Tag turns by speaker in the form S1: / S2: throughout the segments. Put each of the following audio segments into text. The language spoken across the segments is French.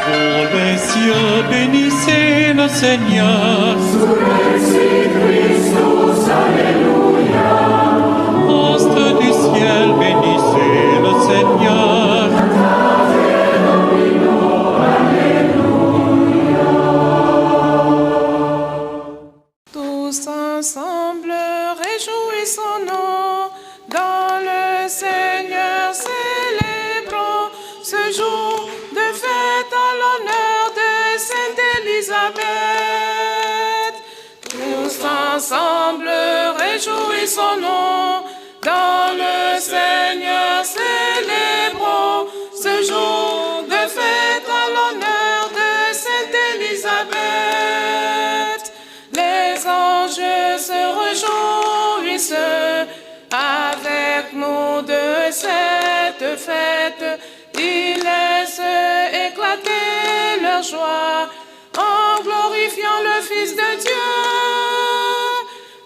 S1: Pour les cieux, bénissez le Seigneur.
S2: Surrexit Christus, Alléluia.
S1: Astres du ciel, bénissez le Seigneur.
S3: Tous ensemble, réjouissons-nous dans le Seigneur, célébrons ce jour de fête à l'honneur de Sainte Élisabeth. Tous ensemble, réjouissons-nous dans le Seigneur, célébrons ce jour de fête à l'honneur de Sainte Élisabeth. Les anges se réjouissent avec nous de cette fête. Ils laissent éclater leur joie en glorifiant le Fils de Dieu.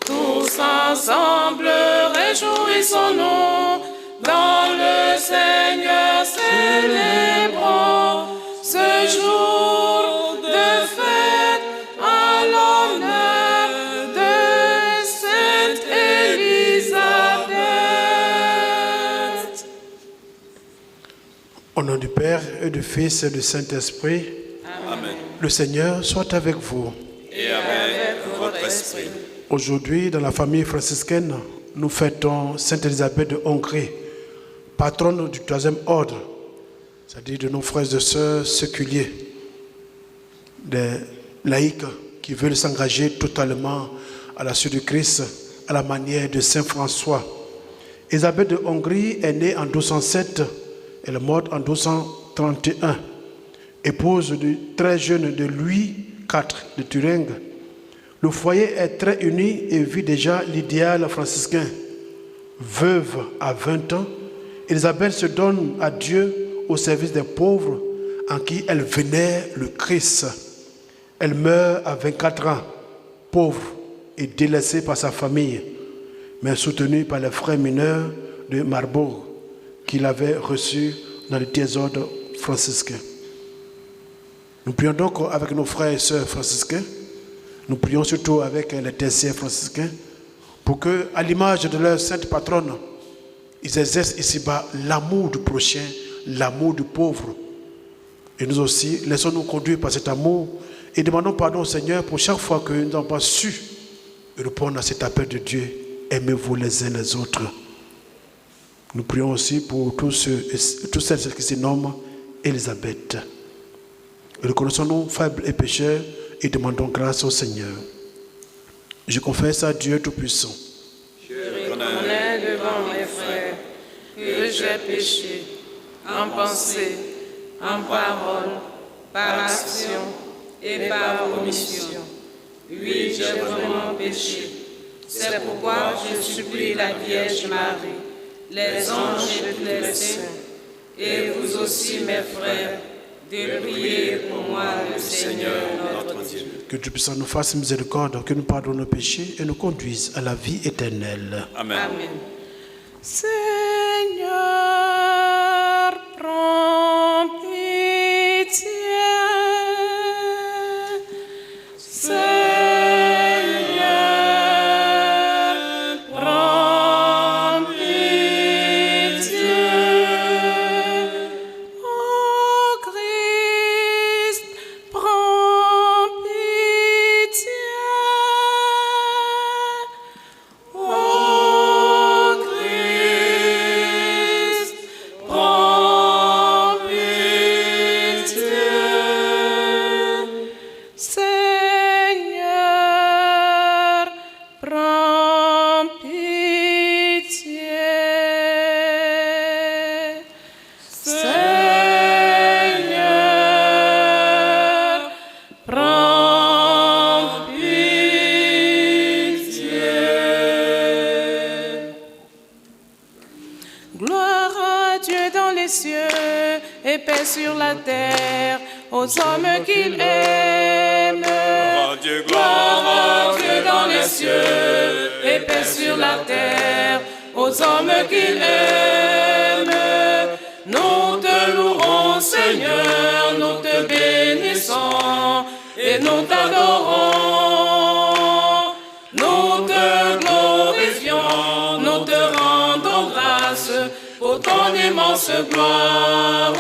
S3: Tous ensemble, réjouissons-nous dans le Seigneur, célébrons ce jour de fête à l'honneur de Sainte Élisabeth.
S4: Au nom du Père et du Fils et du Saint-Esprit,
S5: Amen.
S4: Le Seigneur soit avec vous.
S5: Et avec votre esprit.
S4: Aujourd'hui, dans la famille franciscaine, nous fêtons Sainte Élisabeth de Hongrie, patronne du 3e ordre, c'est-à-dire de nos frères et sœurs séculiers, des laïcs qui veulent s'engager totalement à la suite du Christ, à la manière de Saint François. Élisabeth de Hongrie est née en 1207, elle est morte en 1231, épouse du très jeune de Louis IV de Thuringe. Le foyer est très uni et vit déjà l'idéal franciscain. Veuve à 20 ans, Élisabeth se donne à Dieu au service des pauvres en qui elle vénère le Christ. Elle meurt à 24 ans, pauvre et délaissée par sa famille, mais soutenue par les frères mineurs de Marbourg qui l'avaient reçue dans le désordre franciscain. Nous prions donc avec nos frères et sœurs franciscains. Nous prions surtout avec les tertiaires franciscains pour que, à l'image de leur sainte patronne, ils exercent ici-bas l'amour du prochain, l'amour du pauvre. Et nous aussi, laissons-nous conduire par cet amour et demandons pardon au Seigneur pour chaque fois que nous n'avons pas su répondre à cet appel de Dieu. Aimez-vous les uns les autres. Nous prions aussi pour tous celles qui se nomment Élisabeth. Reconnaissons-nous faibles et pécheurs et demandons grâce au Seigneur. Je confesse à Dieu Tout-Puissant.
S3: Je reconnais devant mes frères que j'ai péché en pensée, en parole, par action et par omission. Oui, j'ai vraiment péché. C'est pourquoi je supplie la Vierge Marie, les anges et tous les saints, et vous aussi, mes frères, de prier pour moi, le Seigneur notre Dieu.
S4: Que Dieu puisse nous fasse miséricorde, que nous pardonne nos péchés et nous conduise à la vie éternelle.
S5: Amen.
S3: Amen. Seigneur, prends pitié. Seigneur, prends pitié. Ô Christ, prends pitié. Ô Christ, prends pitié. Seigneur, prends pitié. Seigneur, prends pitié. Gloire à Dieu dans les cieux et paix sur la terre aux hommes qu'il aime. Gloire à Dieu dans les cieux et paix sur la terre aux hommes qu'il aime. Nous te louons, Seigneur, nous te bénissons. reconnaissons et nous t'adorons. Nous te glorifions, nous te rendons grâce pour ton immense gloire.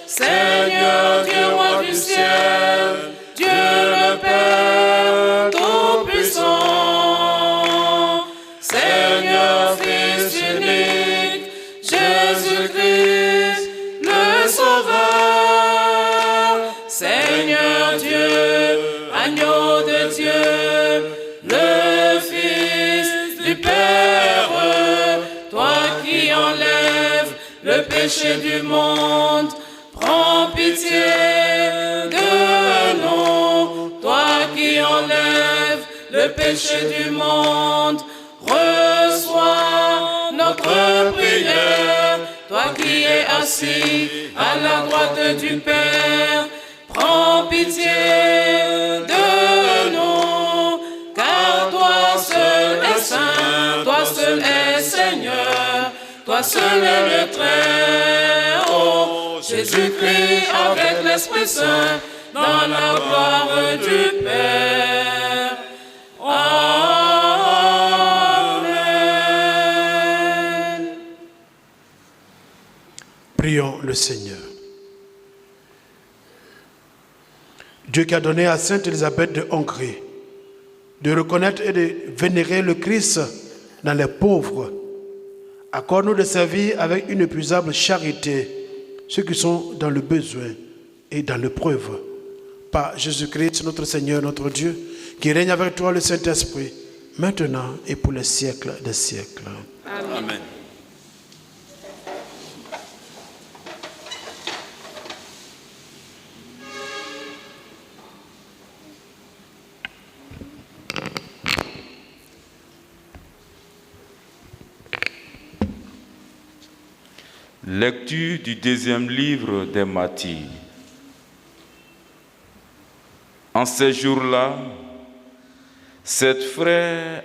S3: Seigneur Dieu, roi du ciel, Dieu le Père Tout-Puissant, Seigneur Fils unique, Jésus-Christ, le Sauveur, Seigneur Dieu, agneau de Dieu, le Fils du Père, toi qui enlèves le péché du monde, prends pitié de nous, toi qui enlèves le péché du monde, reçois notre prière, toi qui es assis à la droite du Père, prends pitié de nous, car toi seul es saint, toi seul es Seigneur, toi seul es le Très-Haut, Jésus-Christ avec l'Esprit Saint, dans la gloire du Père. Amen.
S4: Prions le Seigneur. Dieu qui a donné à Sainte Élisabeth de Hongrie de reconnaître et de vénérer le Christ dans les pauvres, accorde-nous de servir avec une épuisable charité ceux qui sont dans le besoin et dans l'épreuve. Par Jésus-Christ, notre Seigneur, notre Dieu, qui règne avec toi le Saint-Esprit, maintenant et pour les siècles des siècles.
S3: Amen.
S5: Amen.
S1: Lecture du deuxième livre des Martyrs. En ces jours-là, 7 frères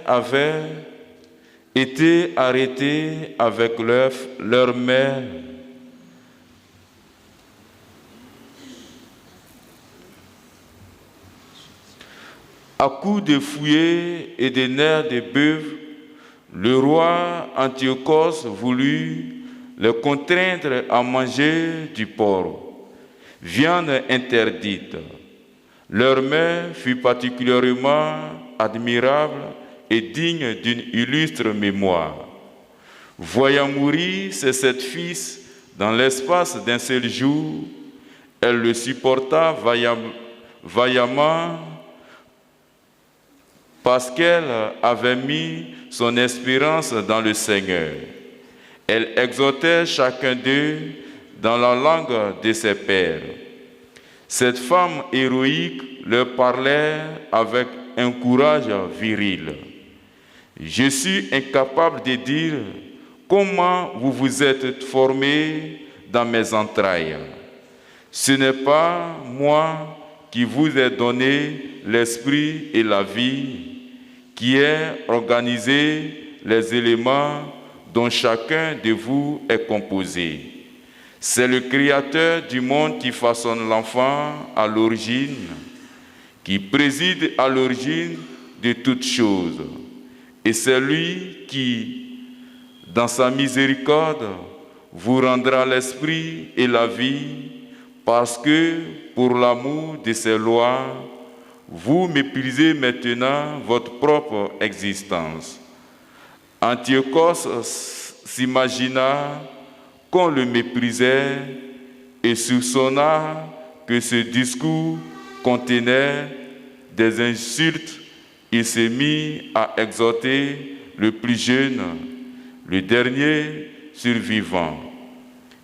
S1: avaient été arrêtés avec leur mère à coups de fouet et de nerfs de bœuf. Le roi Antiochos voulut les contraindre à manger du porc, viande interdite. Leur mère fut particulièrement admirable et digne d'une illustre mémoire. Voyant mourir ses 7 fils dans l'espace d'un seul jour, elle le supporta vaillamment parce qu'elle avait mis son espérance dans le Seigneur. Elle exhortait chacun d'eux dans la langue de ses pères. Cette femme héroïque leur parlait avec un courage viril. Je suis incapable de dire comment vous vous êtes formés dans mes entrailles. Ce n'est pas moi qui vous ai donné l'esprit et la vie, qui ai organisé les éléments dont chacun de vous est composé. C'est le Créateur du monde qui façonne l'enfant à l'origine, qui préside à l'origine de toutes choses. Et c'est lui qui, dans sa miséricorde, vous rendra l'esprit et la vie, parce que, pour l'amour de ses lois, vous méprisez maintenant votre propre existence. Antiochos s'imagina qu'on le méprisait et soupçonna que ce discours contenait des insultes. Il s'est mis à exhorter le plus jeune, le dernier survivant.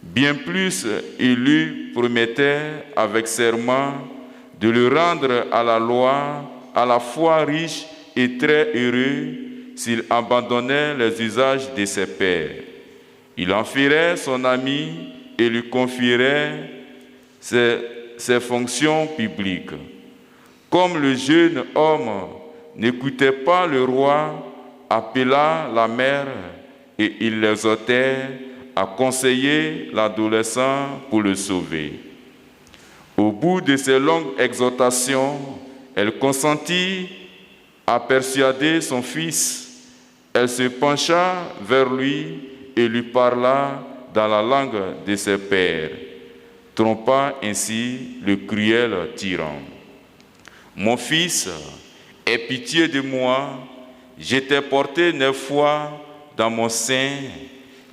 S1: Bien plus, il lui promettait avec serment de le rendre à la loi, à la fois riche et très heureux s'il abandonnait les usages de ses pères. Il en ferait son ami et lui confierait ses fonctions publiques. Comme le jeune homme n'écoutait pas le roi, appela la mère et il l'exhortait à conseiller l'adolescent pour le sauver. Au bout de ces longues exhortations, elle consentit à persuader son fils. Elle se pencha vers lui et lui parla dans la langue de ses pères, trompant ainsi le cruel tyran. « Mon fils, aie pitié de moi, je t'ai porté 9 fois dans mon sein,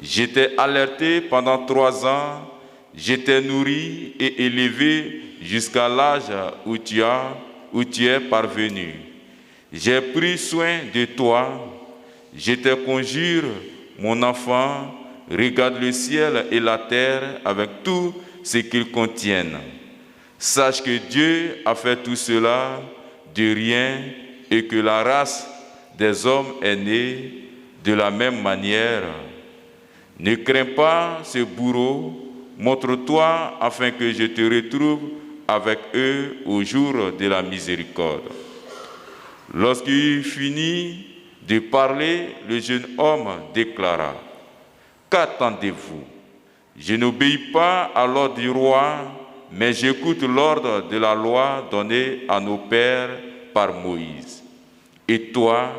S1: je t'ai alerté pendant 3 ans, je t'ai nourri et élevé jusqu'à l'âge où tu es parvenu. J'ai pris soin de toi, je te conjure, mon enfant, regarde le ciel et la terre avec tout ce qu'ils contiennent. Sache que Dieu a fait tout cela de rien et que la race des hommes est née de la même manière. Ne crains pas ce bourreau, montre-toi afin que je te retrouve avec eux au jour de la miséricorde. » Lorsqu'il finit de parler, le jeune homme déclara, « Qu'attendez-vous? Je n'obéis pas à l'ordre du roi, mais j'écoute l'ordre de la loi donnée à nos pères par Moïse. Et toi,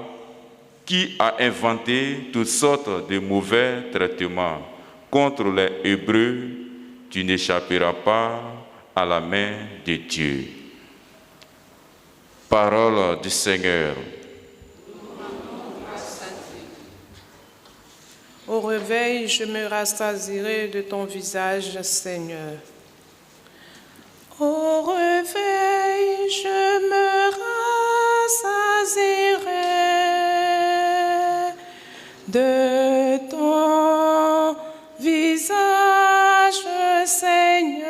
S1: qui as inventé toutes sortes de mauvais traitements contre les Hébreux, tu n'échapperas pas à la main de Dieu. » Parole du Seigneur.
S3: Au réveil, je me rassasierai de ton visage, Seigneur. Au réveil, je me rassasierai de ton visage, Seigneur.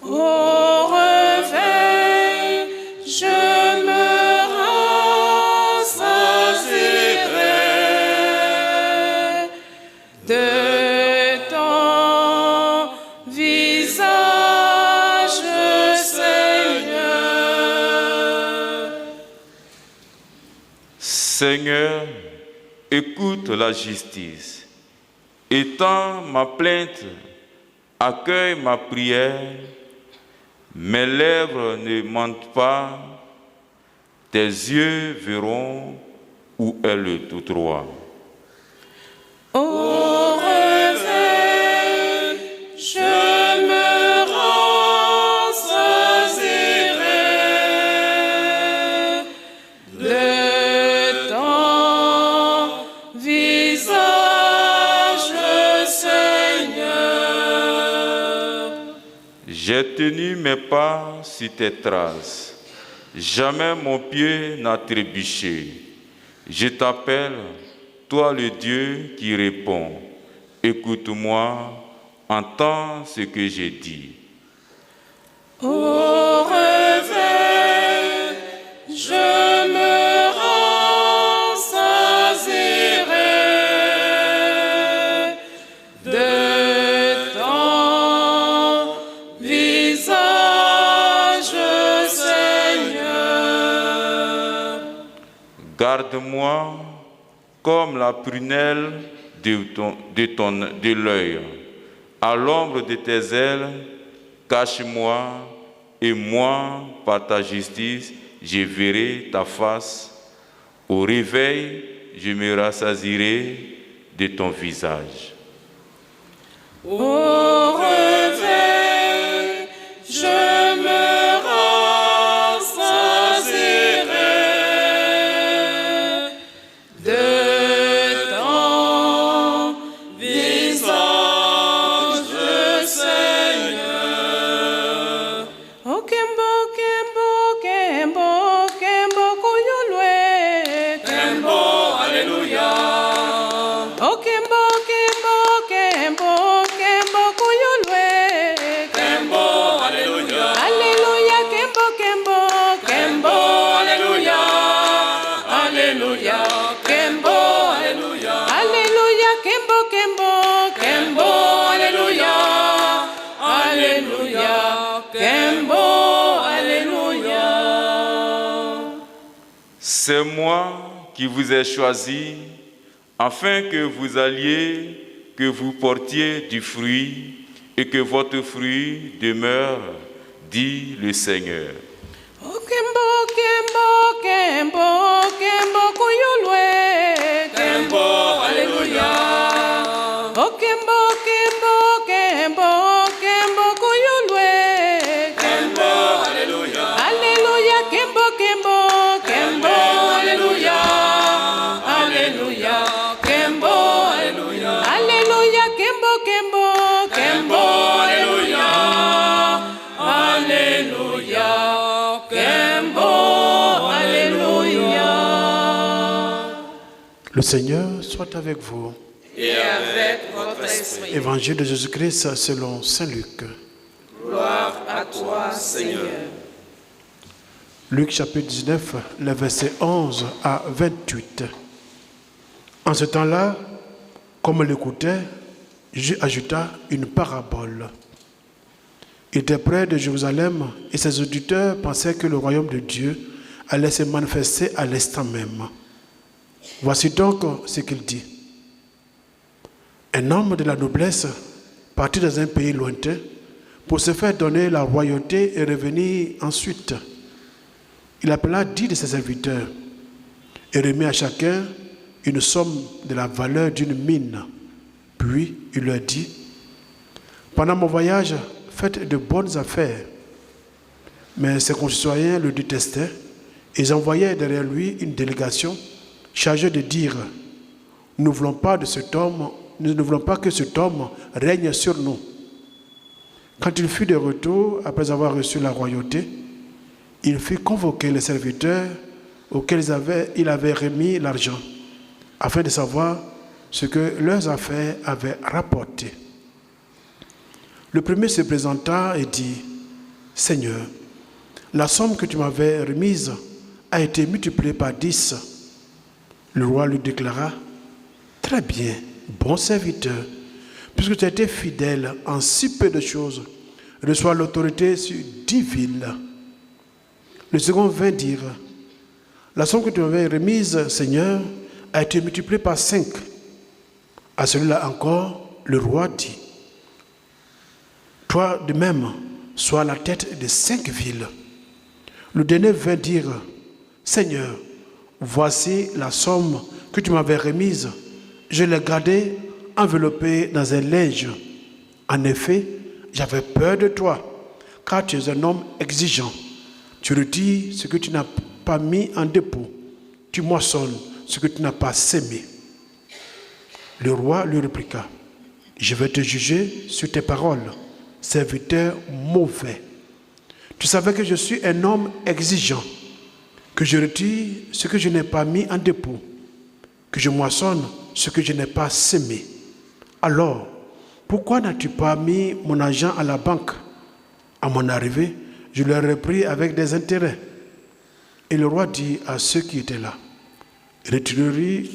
S3: Au réveil, je me rassasierai de ton visage, Seigneur.
S1: Seigneur, écoute la justice. Étends ma plainte, accueille ma prière. Mes lèvres ne mentent pas, tes yeux verront où est le tout droit.
S3: Au réveil, je me rassasierai de ton visage, Seigneur.
S1: J'ai tenu mes pas sur tes traces, jamais mon pied n'a trébuché. Je t'appelle, toi le Dieu qui répond. Écoute-moi, entends ce que j'ai dit.
S3: Au réveil, je me rassasierai de ton visage, Seigneur.
S1: Garde-moi comme la prunelle de l'œil. À l'ombre de tes ailes, cache-moi, et moi, par ta justice, je verrai ta face. Au réveil, je me rassasierai de ton visage.
S3: Au réveil, je me rassasierai de ton visage, Seigneur. O Kembo, Kembo, Kembo, Kembo, Kuyulwe.
S5: Kembo, Alléluia.
S3: O Kembo, Kembo, Kembo, Kembo, Kuyulwe.
S1: C'est moi qui vous ai choisi, afin que vous alliez, que vous portiez du fruit, et que votre fruit demeure, dit le Seigneur.
S3: Kembo, Kembo, Kembo, Kembo, Kuyulwe, Kembo, Alléluia. Oh Kembo, Kembo, Kembo, Kembo, Kuyulwe, Kembo, Alléluia. Alléluia, Kembo, Kembo, Kembo, Alléluia. Alléluia, Kembo, Alléluia. Alléluia, Kembo, Kembo, Kembo, Alléluia. Alléluia.
S4: Le Seigneur soit avec vous.
S3: Et avec votre esprit.
S4: Évangile de Jésus-Christ selon Saint Luc.
S3: Gloire à toi, Seigneur.
S4: Luc chapitre 19, les versets 11 à 28. En ce temps-là, comme on l'écoutait, Jésus ajouta une parabole. Il était près de Jérusalem et ses auditeurs pensaient que le royaume de Dieu allait se manifester à l'instant même. Voici donc ce qu'il dit. Un homme de la noblesse partit dans un pays lointain pour se faire donner la royauté et revenir ensuite. Il appela 10 de ses serviteurs et remit à chacun une somme de la valeur d'une mine. Puis il leur dit, pendant mon voyage, faites de bonnes affaires. Mais ses concitoyens le détestaient. Ils envoyaient derrière lui une délégation chargée de dire, nous ne voulons pas que cet homme règne sur nous. Quand il fut de retour, après avoir reçu la royauté, il fit convoquer les serviteurs auxquels il avait remis l'argent, afin de savoir ce que leurs affaires avaient rapporté. Le premier se présenta et dit, « Seigneur, la somme que tu m'avais remise a été multipliée par 10. » Le roi lui déclara, « Très bien, bon serviteur, puisque tu as été fidèle en si peu de choses, reçois l'autorité sur 10 villes. » Le second vint dire, « La somme que tu m'avais remise, Seigneur, a été multipliée par 5. » À celui-là encore, le roi dit, « Toi de même, sois à la tête de 5 villes. » Le dernier vint dire, « Seigneur, voici la somme que tu m'avais remise. Je l'ai gardée enveloppée dans un linge. En effet, j'avais peur de toi, car tu es un homme exigeant. Tu retires ce que tu n'as pas mis en dépôt. Tu moissonnes ce que tu n'as pas sémé. » Le roi lui répliqua, « Je vais te juger sur tes paroles, serviteur mauvais. Tu savais que je suis un homme exigeant, que je retire ce que je n'ai pas mis en dépôt, que je moissonne ce que je n'ai pas sémé. Alors, pourquoi n'as-tu pas mis mon argent à la banque? À mon arrivée, je l'ai repris avec des intérêts. » Et le roi dit à ceux qui étaient là, « Retirez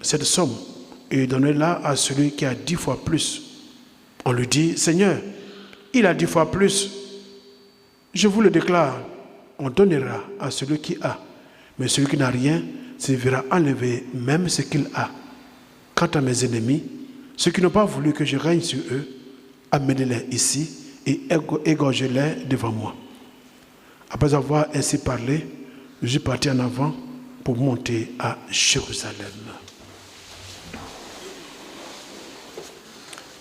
S4: cette somme et donnez-la à celui qui a 10 fois plus. » On lui dit, « Seigneur, il a 10 fois plus. Je vous le déclare, on donnera à celui qui a, mais celui qui n'a rien se verra enlever même ce qu'il a. Quant à mes ennemis, ceux qui n'ont pas voulu que je règne sur eux, amenez-les ici et égorgez-les devant moi. » Après avoir ainsi parlé, je suis parti en avant pour monter à Jérusalem.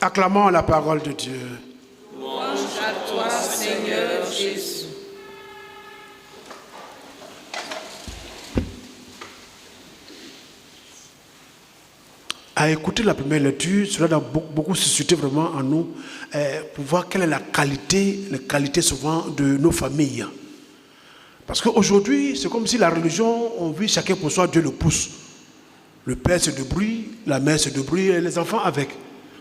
S4: Acclamons la parole de Dieu.
S3: Louange à toi, Seigneur Jésus.
S4: À écouter la première lecture, cela a beaucoup suscité vraiment en nous pour voir quelle est la qualité souvent de nos familles. Parce qu'aujourd'hui, c'est comme si la religion, on vit chacun pour soi, Dieu le pousse. Le père se débrouille, la mère se débrouille et les enfants avec.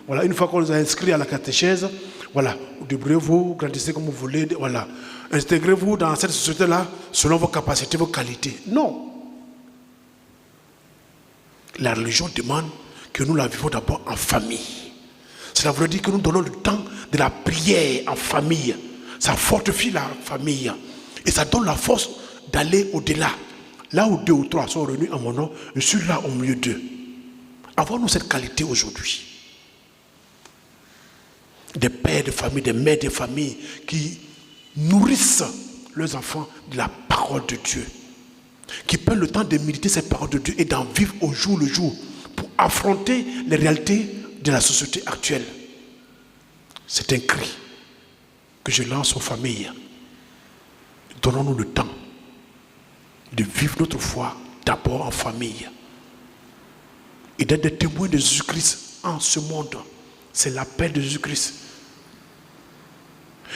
S4: Voilà, une fois qu'on les a inscrits à la catéchèse, voilà, débrouillez-vous, grandissez comme vous voulez, voilà. Intégrez-vous dans cette société-là selon vos capacités, vos qualités. Non. La religion demande que nous la vivons d'abord en famille. Cela veut dire que nous donnons le temps de la prière en famille. Ça fortifie la famille et ça donne la force d'aller au-delà. Là où 2 ou 3 sont réunis en mon nom, je suis là au milieu d'eux. Avons-nous cette qualité aujourd'hui? Des pères de famille, des mères de famille qui nourrissent leurs enfants de la parole de Dieu, qui prennent le temps de méditer cette parole de Dieu et d'en vivre au jour le jour pour affronter les réalités de la société actuelle. C'est un cri que je lance aux familles. Donnons-nous le temps de vivre notre foi d'abord en famille et d'être des témoins de Jésus-Christ en ce monde. C'est l'appel de Jésus-Christ.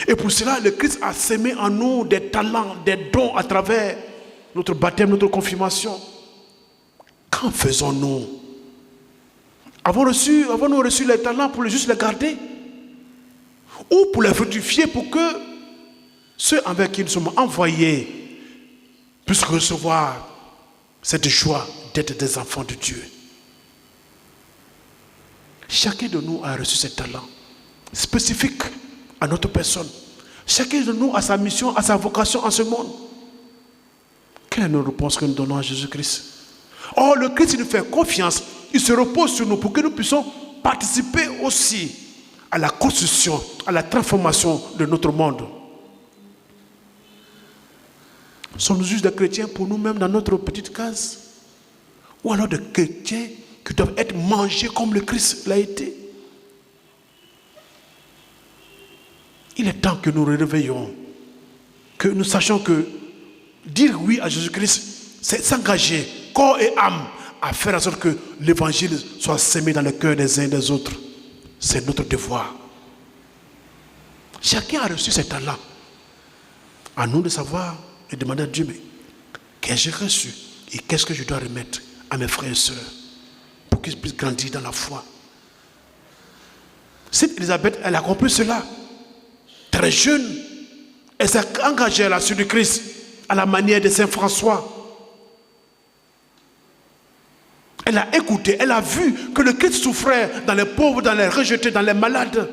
S4: Et pour cela, le Christ a sémé en nous des talents, des dons à travers notre baptême, notre confirmation. Qu'en faisons-nous? Avons-nous reçu les talents pour juste les garder? Ou pour les fructifier pour que ceux envers qui nous sommes envoyés puissent recevoir cette joie d'être des enfants de Dieu? Chacun de nous a reçu ces talents spécifiques à notre personne. Chacun de nous a sa mission, a sa vocation en ce monde. Quelle est notre réponse que nous donnons à Jésus-Christ? Or, le Christ, il nous fait confiance, il se repose sur nous pour que nous puissions participer aussi à la construction, à la transformation de notre monde. Sommes-nous juste des chrétiens pour nous-mêmes dans notre petite case? Ou alors des chrétiens qui doivent être mangés comme le Christ l'a été? Il est temps que nous nous réveillons, que nous sachions que dire oui à Jésus-Christ, c'est s'engager corps et âme à faire en sorte que l'évangile soit sémé dans le cœur des uns et des autres. C'est notre devoir. Chacun a reçu ses talents. À nous de savoir et demander à Dieu, mais qu'ai-je reçu et qu'est-ce que je dois remettre à mes frères et sœurs pour qu'ils puissent grandir dans la foi. Sainte Élisabeth, elle a compris cela. Très jeune, elle s'est engagée à la suite du Christ, à la manière de Saint François. Elle a écouté, elle a vu que le Christ souffrait dans les pauvres, dans les rejetés, dans les malades.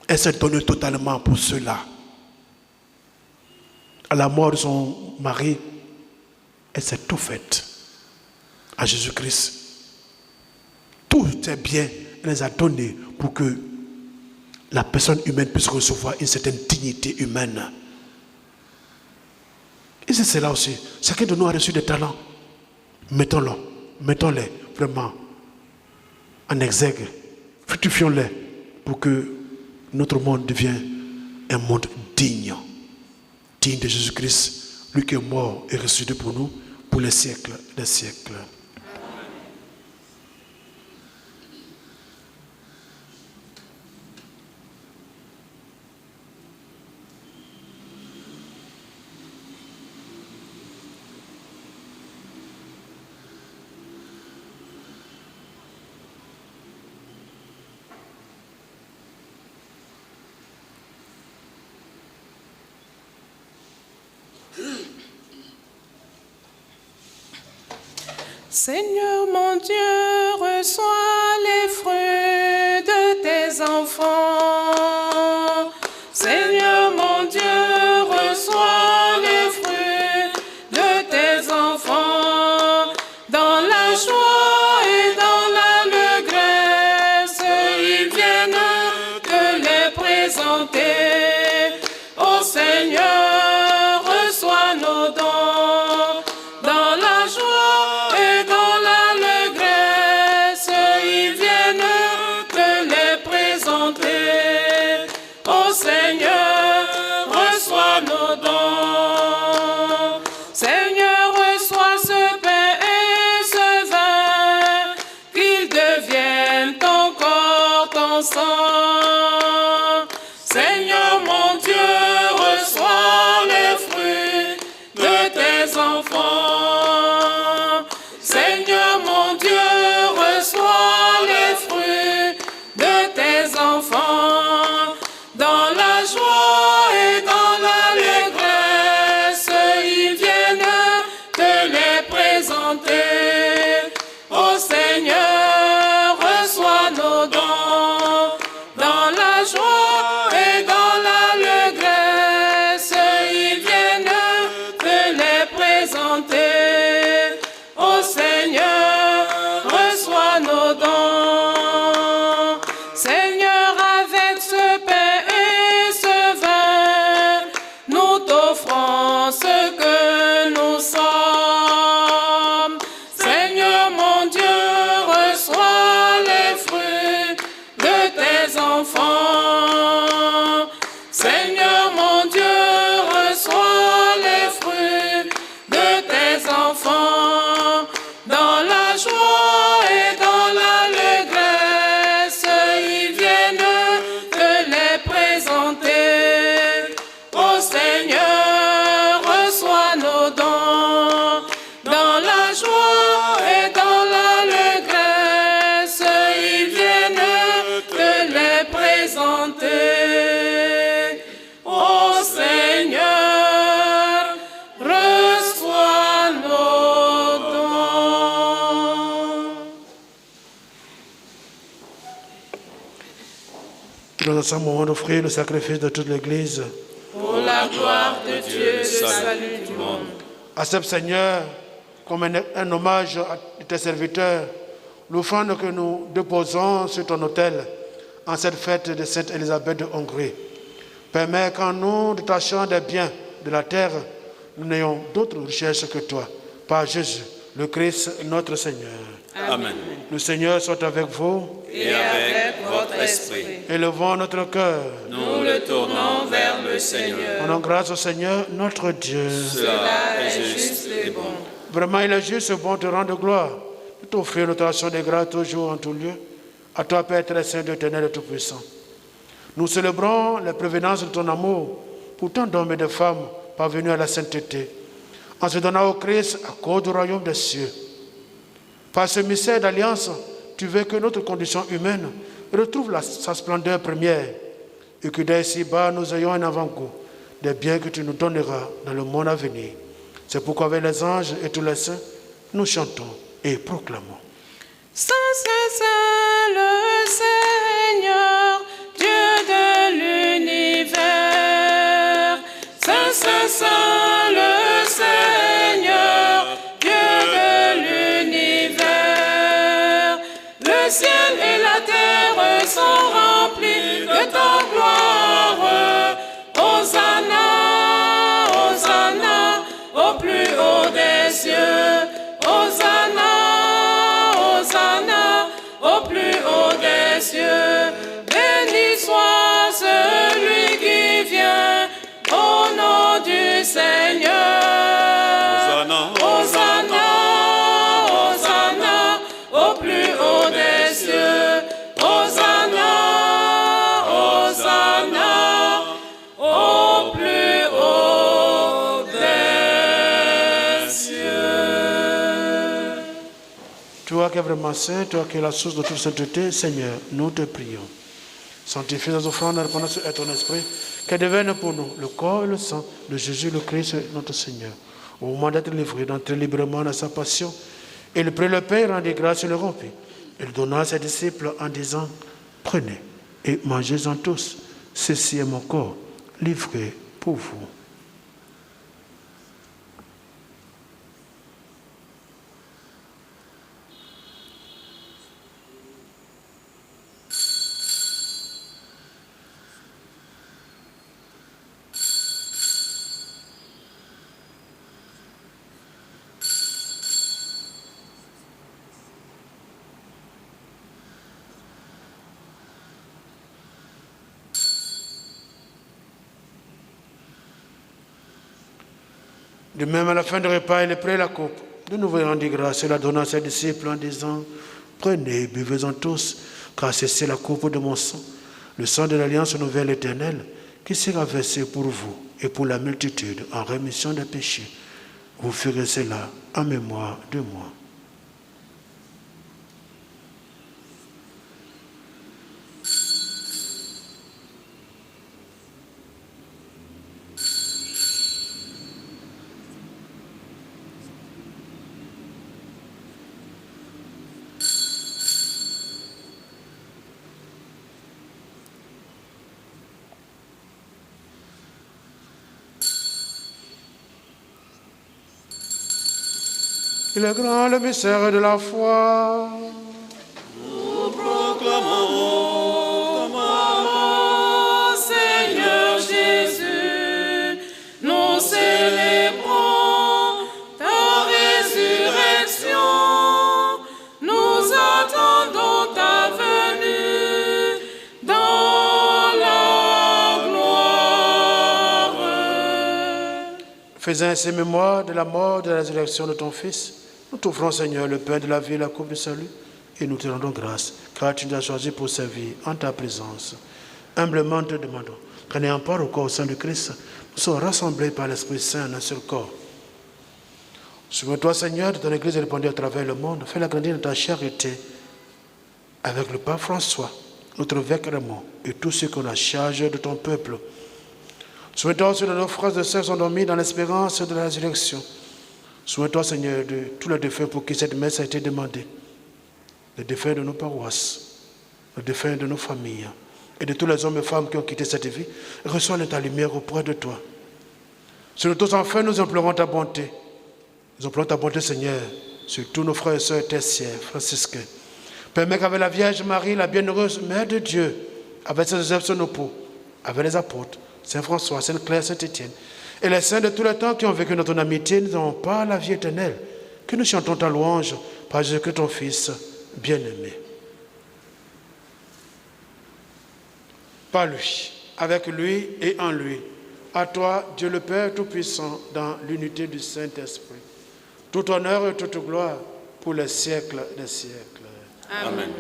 S4: Elle s'est donnée totalement pour cela. À la mort de son mari, elle s'est tout faite à Jésus-Christ. Tous ses biens, elle les a donnés pour que la personne humaine puisse recevoir une certaine dignité humaine. Et c'est cela aussi. Chacun de nous a reçu des talents. Mettons-les vraiment en exergue. Fructifions-les pour que notre monde devienne un monde digne. Digne de Jésus-Christ, lui qui est mort et ressuscité pour nous, pour les siècles des siècles.
S3: Seigneur mon Dieu, reçois les fruits de tes enfants. Seigneur mon Dieu, reçois les fruits de tes enfants. Dans la joie et dans l'allégresse, ils viennent te les présenter. Ô Seigneur, reçois nos dons. Dans la joie et dans l'allégresse, ils viennent te les présenter. Ô Seigneur, reçois nos dons. Seigneur, reçois ce pain et ce vin, qu'ils deviennent ton corps, ton sang. Seigneur mon Dieu, reçois
S4: ce moment d'offrir le sacrifice de toute l'Église.
S3: Pour la gloire de Dieu, le salut du monde.
S4: Accepte, Seigneur, comme un hommage à tes serviteurs, l'offrande que nous déposons sur ton autel en cette fête de Sainte Élisabeth de Hongrie. Permets qu'en nous détachant des biens de la terre, nous n'ayons d'autre richesse que toi. Par Jésus, le Christ, notre Seigneur.
S5: Amen.
S4: Le Seigneur soit avec vous.
S3: Et avec votre esprit.
S4: Élevons notre cœur.
S3: Nous le tournons vers le Seigneur.
S4: Rendons grâce au Seigneur, notre Dieu.
S3: Cela est juste et bon.
S4: Vraiment, il est juste et bon de te rendre gloire, de t'offrir notre action de grâce toujours en tout lieu. À toi, Père très saint, éternel et tout-puissant. Nous célébrons la prévenance de ton amour pour tant d'hommes et de femmes parvenus à la sainteté, en se donnant au Christ à cause du royaume des cieux. Par ce mystère d'alliance, tu veux que notre condition humaine retrouve sa splendeur première et que dès ici-bas, nous ayons un avant-goût des biens que tu nous donneras dans le monde à venir. C'est pourquoi avec les anges et tous les saints, nous chantons et proclamons.
S3: Saint, Saint, Saint, le Seigneur, Dieu de l'univers. Saint, Saint, Saint, le Seigneur, Dieu de l'univers. Le ciel et la terre sont remplis de ta gloire. Hosanna, Hosanna, au plus haut des cieux. Hosanna, Hosanna, au plus haut des cieux. Béni soit celui qui vient au nom du Seigneur.
S5: Hosanna,
S3: Hosanna, Hosanna, au plus haut des cieux. Hosanna, Hosanna, au plus haut des cieux.
S4: Toi qui es vraiment saint, toi qui es la source de toute sainteté, Seigneur, nous te prions. Sanctifie nos offrandes en répandant sur ton esprit, qu'elles deviennent pour nous le corps et le sang de Jésus le Christ, notre Seigneur. Au moment d'être livré, d'entrer librement dans sa passion, il prit le pain, rendit grâce et le rompit. Il donna à ses disciples en disant, prenez et mangez-en tous. Ceci est mon corps, livré pour vous. De même, à la fin du repas, il prit la coupe. De nouveau, il rendit grâce et la donna à ses disciples en disant, prenez, buvez-en tous, car ceci est la coupe de mon sang, le sang de l'alliance nouvelle éternelle, qui sera versé pour vous et pour la multitude en rémission des péchés. Vous ferez cela en mémoire de moi. Il est grand le mystère de la foi.
S5: nous proclamons
S3: Ô Seigneur Jésus, nous célébrons ta résurrection. Nous attendons ta venue dans la gloire.
S4: Faisant ainsi mémoire de la mort et de la résurrection de ton Fils, nous t'offrons, Seigneur, le pain de la vie et la coupe du salut, et nous te rendons grâce, car tu nous as choisis pour servir en ta présence. Humblement te demandons qu'en ayant part au corps au sein du Christ, nous soyons rassemblés par l'Esprit Saint en un seul corps. Souviens-toi, Seigneur, de ton Église répandue à travers le monde. Fais-la grandir dans ta charité avec le pape François, notre évêque Raymond, et tous ceux qu'on a chargé de ton peuple. Souviens-toi aussi de nos frères et sœurs sont endormis dans l'espérance de la résurrection. Souviens-toi, Seigneur, de tous les défunts pour qui cette messe a été demandée. Les défunts de nos paroisses, les défunts de nos familles, et de tous les hommes et femmes qui ont quitté cette vie, reçois ta lumière auprès de toi. Sur tous enfin, nous implorons ta bonté. Nous implorons ta bonté, Seigneur, sur tous nos frères et sœurs tertiaires, franciscains. Permets qu'avec la Vierge Marie, la bienheureuse Mère de Dieu, avec Saint Joseph, son époux, avec les apôtres, Saint François, Sainte Claire, Saint Étienne, et les saints de tous les temps qui ont vécu dans ton amitié, nous n'avons pas la vie éternelle. Que nous chantons ta louange par Jésus-Christ, ton Fils bien-aimé. Par lui, avec lui et en lui, à toi, Dieu le Père Tout-Puissant, dans l'unité du Saint-Esprit, tout honneur et toute gloire pour les siècles des siècles.
S3: Amen.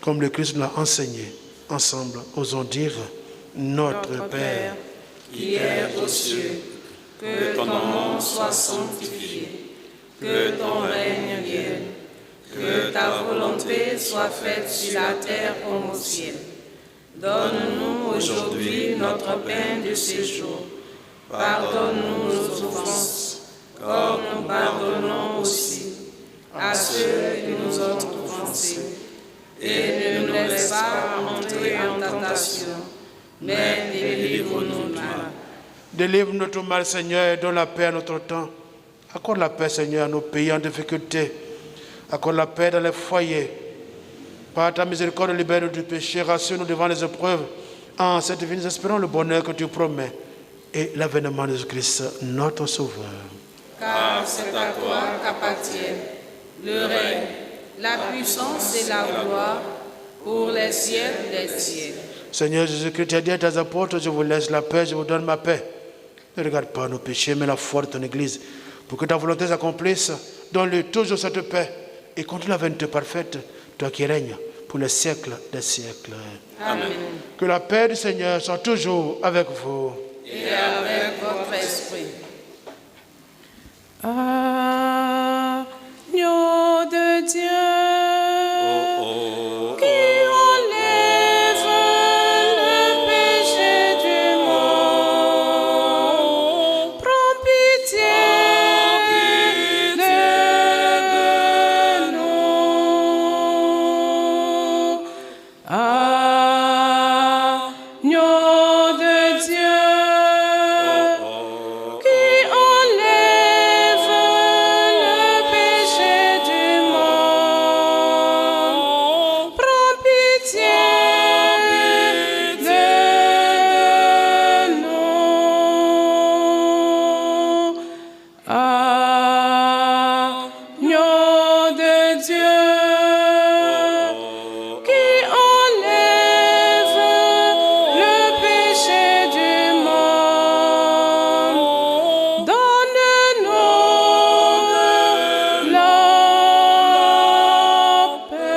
S4: Comme le Christ nous l'a enseigné, ensemble, osons dire, Notre Père,
S3: qui es aux cieux, que ton nom soit sanctifié, que ton règne vienne, que ta volonté soit faite sur la terre comme au ciel. Donne-nous aujourd'hui notre pain de ce jour. Pardonne-nous nos offenses, comme nous pardonnons aussi à ceux qui nous ont offensés. Et ne nous laisse pas entrer en tentation, mais délivre-nous du mal.
S4: Délivre-nous de tout mal, Seigneur, et donne la paix à notre temps. Accorde la paix, Seigneur, à nos pays en difficulté. Accorde la paix dans les foyers. Par ta miséricorde, libère-nous du péché, rassure-nous devant les épreuves. En cette vie, nous espérons le bonheur que tu promets et l'avènement de Jésus-Christ, notre Sauveur.
S3: Car c'est à toi qu'appartiennent le règne, la puissance et la gloire pour les siècles des siècles.
S4: Seigneur Jésus-Christ, tu as dit à tes apôtres, je vous laisse la paix, je vous donne ma paix. Ne regarde pas nos péchés, mais la foi de ton Église. Pour que ta volonté s'accomplisse, donne-lui toujours cette paix et continue la vérité parfaite, toi qui règnes pour les siècles des siècles.
S3: Amen.
S4: Que la paix du Seigneur soit toujours avec vous.
S3: Et avec votre esprit.
S6: Agneau de Dieu, qui enlève le péché du monde, prends pitié de nous. Agneau de Dieu, qui enlève le péché du monde, prends pitié de nous. Agneau de Dieu, qui enlève le péché du monde, donne-nous la paix.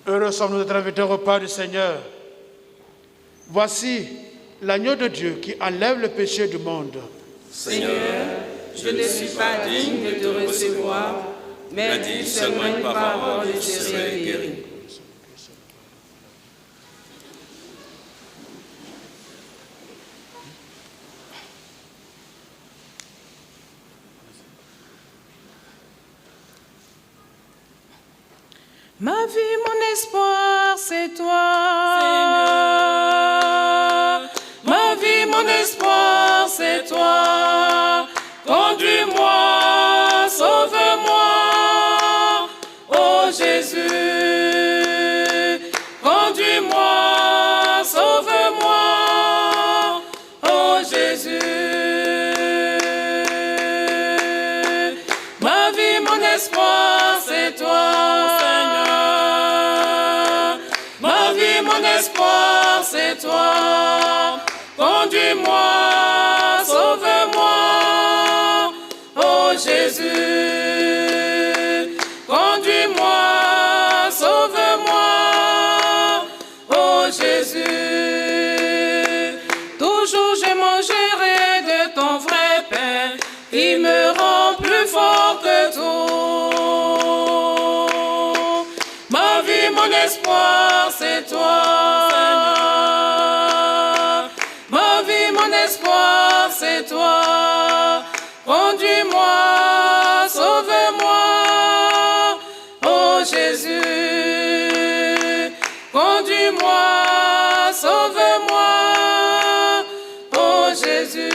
S4: Heureux sommes-nous d'être invités au repas du Seigneur. Voici l'agneau de Dieu qui enlève le péché du monde.
S3: Seigneur, je ne suis pas digne de te recevoir, mais dis seulement une parole et je serai guéri.
S6: Ma vie, mon espoir, c'est toi. Ma vie, mon espoir, c'est toi. Conduis-moi, sauve-moi, ô Jésus. Conduis-moi, sauve-moi, ô Jésus. Ma vie, mon espoir, c'est toi, Seigneur. Ma vie, mon espoir, c'est toi. Conduis-moi, sauve-moi, ô Jésus. Conduis-moi, sauve-moi, ô Jésus. Toujours je mangerai de ton vrai pain qui me rend plus fort que tout. Ma vie, mon espoir, c'est toi, Seigneur. Ma vie, mon espoir, c'est toi. Conduis-moi, sauve-moi, Jésus, conduis-moi, sauve-moi, ô Jésus.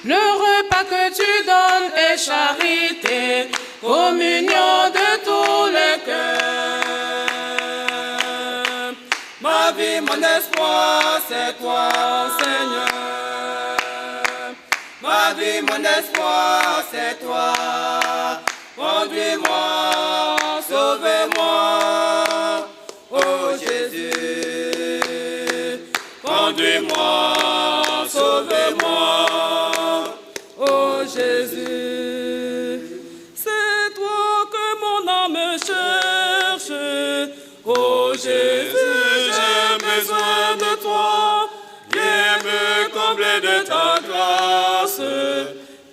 S6: Le repas que tu donnes est charité, communion de tous les cœurs.
S3: Ma vie, mon espoir, c'est toi, Seigneur. Ma vie, mon espoir, c'est toi. Conduis-moi, sauve-moi, ô Jésus. Conduis-moi, sauve-moi, ô Jésus. C'est toi que mon âme cherche, ô Jésus, j'ai besoin de toi. Viens me combler de ta grâce,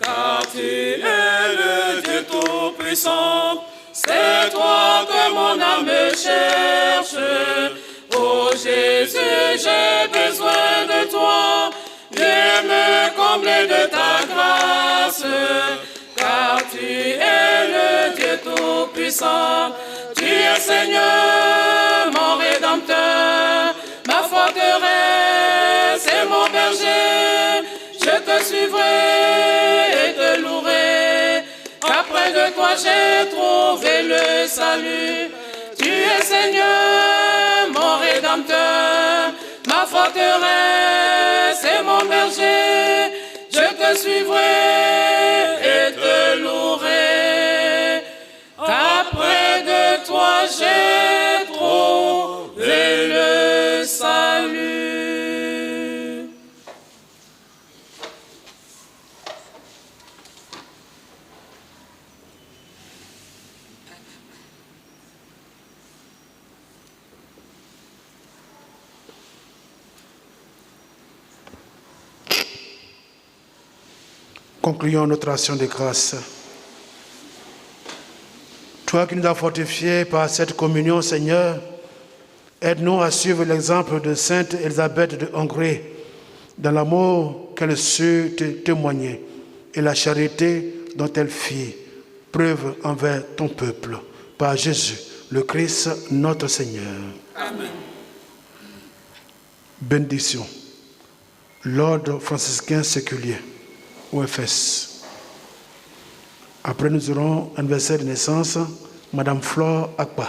S3: car tu es le Dieu Tout-Puissant. C'est toi que mon âme cherche, ô Jésus, j'ai besoin de toi. Viens me combler de ta grâce, car tu es le Dieu Tout-Puissant. Tu es Seigneur, mon Rédempteur, ma forteresse et mon berger. Je te suivrai et te louerai, qu'après de toi j'ai trouvé le salut. Tu es Seigneur, mon Rédempteur, ma forteresse et mon berger. Je te suivrai et te louerai, qu'après de toi j'ai trouvé le salut.
S4: Concluons notre action de grâce. Toi qui nous as fortifiés par cette communion, Seigneur, aide-nous à suivre l'exemple de Sainte Élisabeth de Hongrie dans l'amour qu'elle sut te témoigner et la charité dont elle fit preuve envers ton peuple. Par Jésus, le Christ, notre Seigneur.
S3: Amen.
S4: Bénédiction. L'ordre franciscain séculier, OFS. Après, nous aurons anniversaire de naissance, Madame Flore Akpa.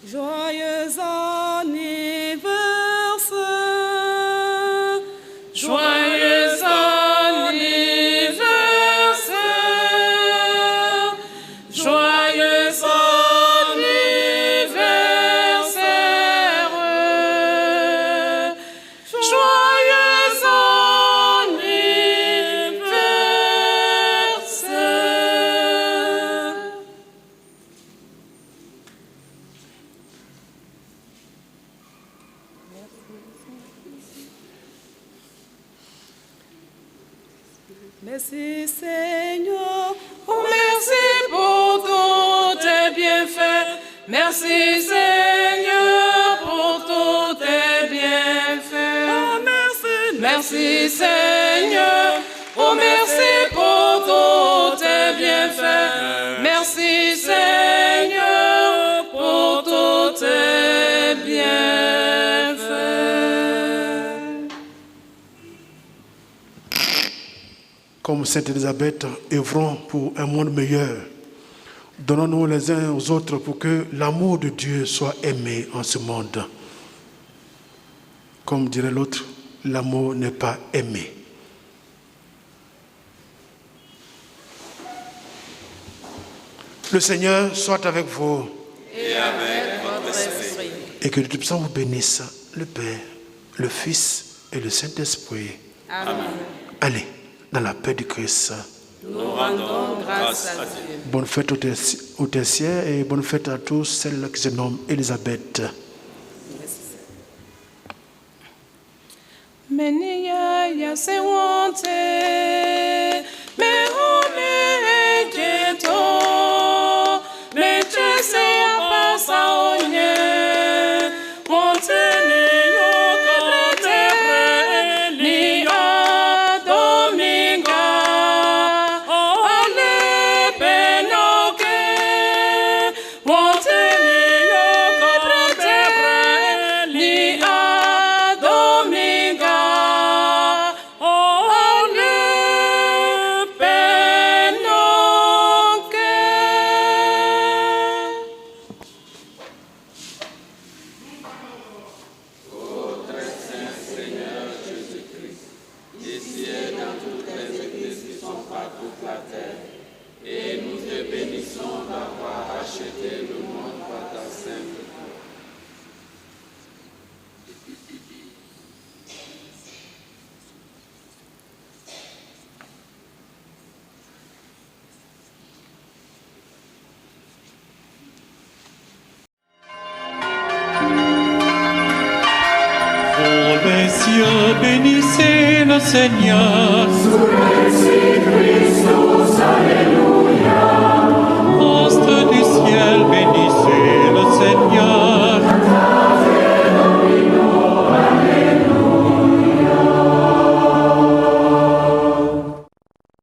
S3: Joyeux anniversaire,
S6: Joyeux anniversaire, joyeux anniversaire, joyeux anniversaire. Merci Seigneur, Oh, merci pour tous tes bienfaits. Merci Seigneur pour tous tes bienfaits.
S3: oh merci,
S6: Merci Seigneur. Oh, merci pour tous tes bienfaits. Merci Seigneur pour tous tes bienfaits.
S4: Comme Sainte Élisabeth, œuvrons pour un monde meilleur. Donnons-nous les uns aux autres pour que l'amour de Dieu soit aimé en ce monde. Comme dirait l'autre, l'amour n'est pas aimé. Le Seigneur soit avec vous.
S3: Et avec votre esprit.
S4: Et que le Tout-Puissant vous bénisse, le Père, le Fils et le Saint-Esprit.
S3: Amen.
S4: Allez, dans la paix du Christ.
S3: Nous rendons grâce à Dieu.
S4: Bonne fête aux tertiaires et bonne fête à tous celles qui se nomment Elisabeth.
S6: Menia ya se wante, me home jeto, me chese pasa onye, wante ni yo kote ni a dominga, ale penoke, wante ni yo kote ni a dominga.
S7: Ô les cieux, bénissez le Seigneur.
S2: Sous les cieux